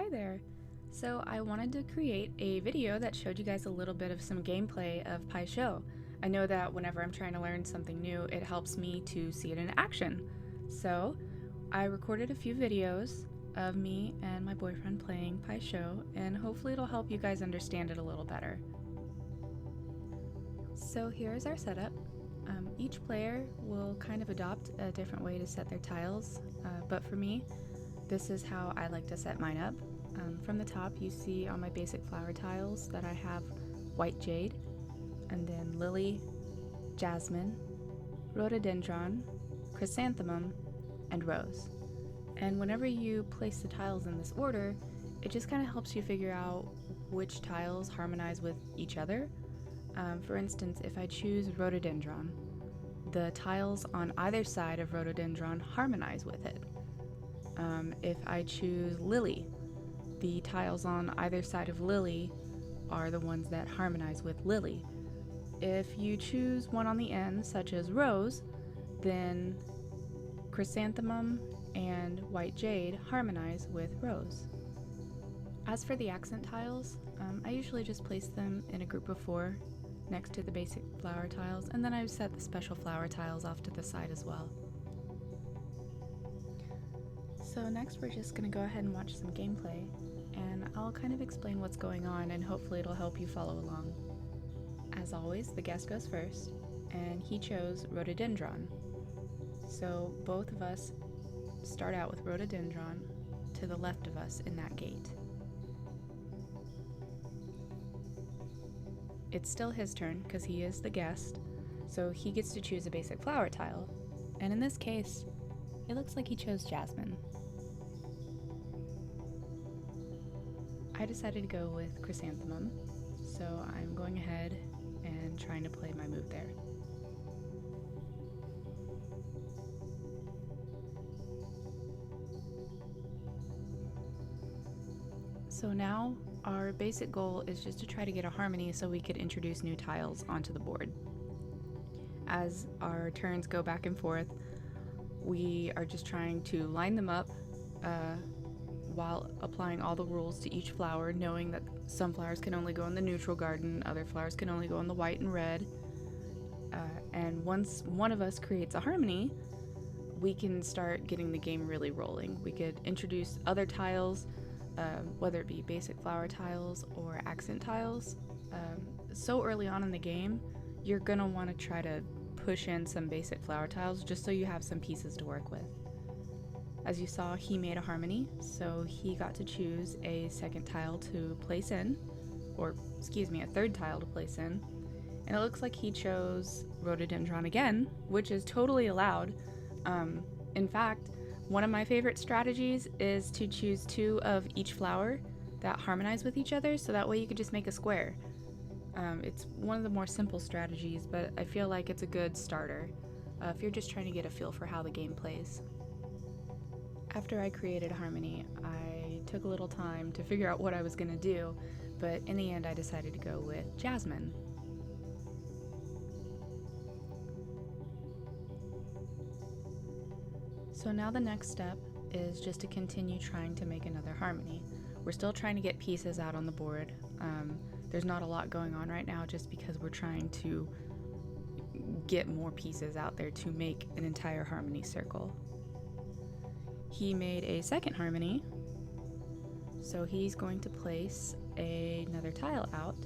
Hi there! So I wanted to create a video that showed you guys a little bit of some gameplay of Pai Sho. I know that whenever I'm trying to learn something new, it helps me to see it in action. So I recorded a few videos of me and my boyfriend playing Pai Sho, and hopefully it'll help you guys understand it a little better. So here is our setup. Each player will kind of adopt a different way to set their tiles, but for me, this is how I like to set mine up. From the top, you see on my basic flower tiles that I have white jade, and then lily, jasmine, rhododendron, chrysanthemum, and rose. And whenever you place the tiles in this order, it just kind of helps you figure out which tiles harmonize with each other. For instance, if I choose rhododendron, the tiles on either side of rhododendron harmonize with it. If I choose lily, the tiles on either side of lily are the ones that harmonize with lily. If you choose one on the end, such as rose, then chrysanthemum and white jade harmonize with rose. As for the accent tiles, I usually just place them in a group of 4 next to the basic flower tiles, and then I set the special flower tiles off to the side as well. So next we're just going to go ahead and watch some gameplay, and I'll kind of explain what's going on, and hopefully it'll help you follow along. As always, the guest goes first, and he chose rhododendron. So both of us start out with rhododendron to the left of us in that gate. It's still his turn because he is the guest, so he gets to choose a basic flower tile, and in this case, it looks like he chose jasmine. I decided to go with chrysanthemum, so I'm going ahead and trying to play my move there. So now our basic goal is just to try to get a harmony so we could introduce new tiles onto the board. As our turns go back and forth, we are just trying to line them up while applying all the rules to each flower, knowing that some flowers can only go in the neutral garden, other flowers can only go in the white and red. And once one of us creates a harmony, we can start getting the game really rolling. We could introduce other tiles, whether it be basic flower tiles or accent tiles. So early on in the game, you're gonna want to try to push in some basic flower tiles just so you have some pieces to work with. As you saw, he made a harmony, so he got to choose a second tile to place in, or excuse me, a third tile to place in, and it looks like he chose rhododendron again, which is totally allowed. In fact, one of my favorite strategies is to choose 2 of each flower that harmonize with each other, so that way you could just make a square. It's one of the more simple strategies, but I feel like it's a good starter if you're just trying to get a feel for how the game plays. After I created a harmony, I took a little time to figure out what I was going to do, but in the end I decided to go with jasmine. So now the next step is just to continue trying to make another harmony. We're still trying to get pieces out on the board. There's not a lot going on right now just because we're trying to get more pieces out there to make an entire harmony circle. He made a second harmony, so he's going to place another tile out,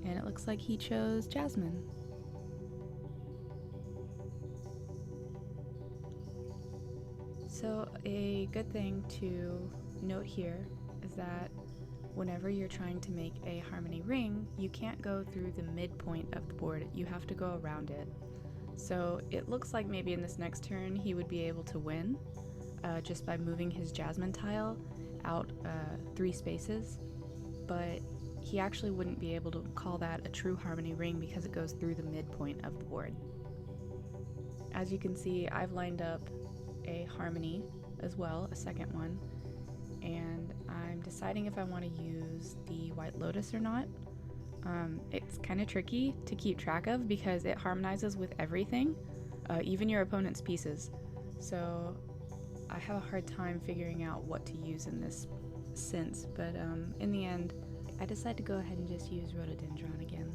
and it looks like he chose jasmine. So a good thing to note here is that whenever you're trying to make a harmony ring, you can't go through the midpoint of the board, you have to go around it. So it looks like maybe in this next turn he would be able to win just by moving his jasmine tile out 3 spaces, but he actually wouldn't be able to call that a true harmony ring because it goes through the midpoint of the board. As you can see, I've lined up a harmony as well, a second one, and I'm deciding if I want to use the white lotus or not. It's kind of tricky to keep track of because it harmonizes with everything, even your opponent's pieces. So I have a hard time figuring out what to use in this sense, but in the end, I decided to go ahead and just use rhododendron again.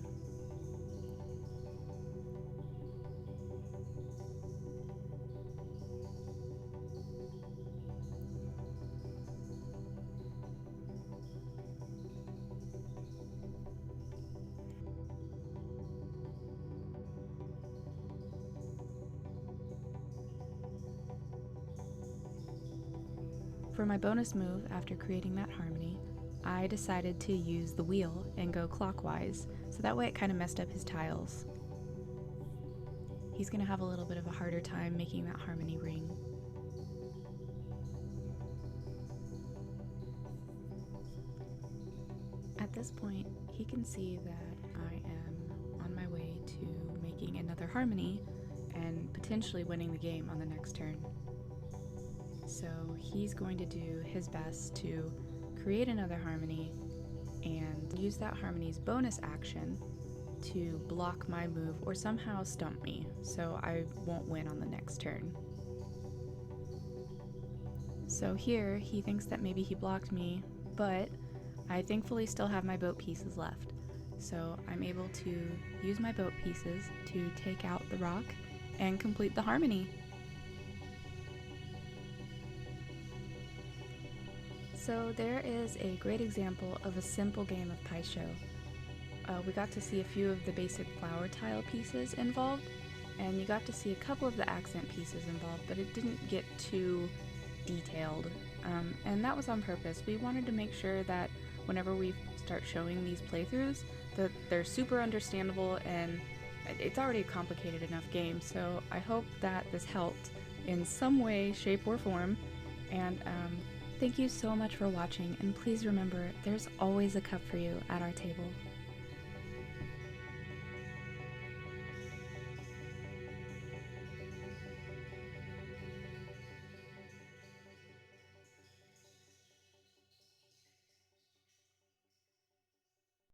For my bonus move, after creating that harmony, I decided to use the wheel and go clockwise, so that way it kind of messed up his tiles. He's going to have a little bit of a harder time making that harmony ring. At this point, he can see that I am on my way to making another harmony and potentially winning the game on the next turn. So he's going to do his best to create another harmony and use that harmony's bonus action to block my move or somehow stump me, so I won't win on the next turn. So here he thinks that maybe he blocked me, but I thankfully still have my boat pieces left. So I'm able to use my boat pieces to take out the rock and complete the harmony. So there is a great example of a simple game of Pai Sho. We got to see a few of the basic flower tile pieces involved, and you got to see a couple of the accent pieces involved, but it didn't get too detailed. And that was on purpose. We wanted to make sure that whenever we start showing these playthroughs, that they're super understandable, and it's already a complicated enough game, so I hope that this helped in some way, shape, or form. And thank you so much for watching, and please remember, there's always a cup for you at our table.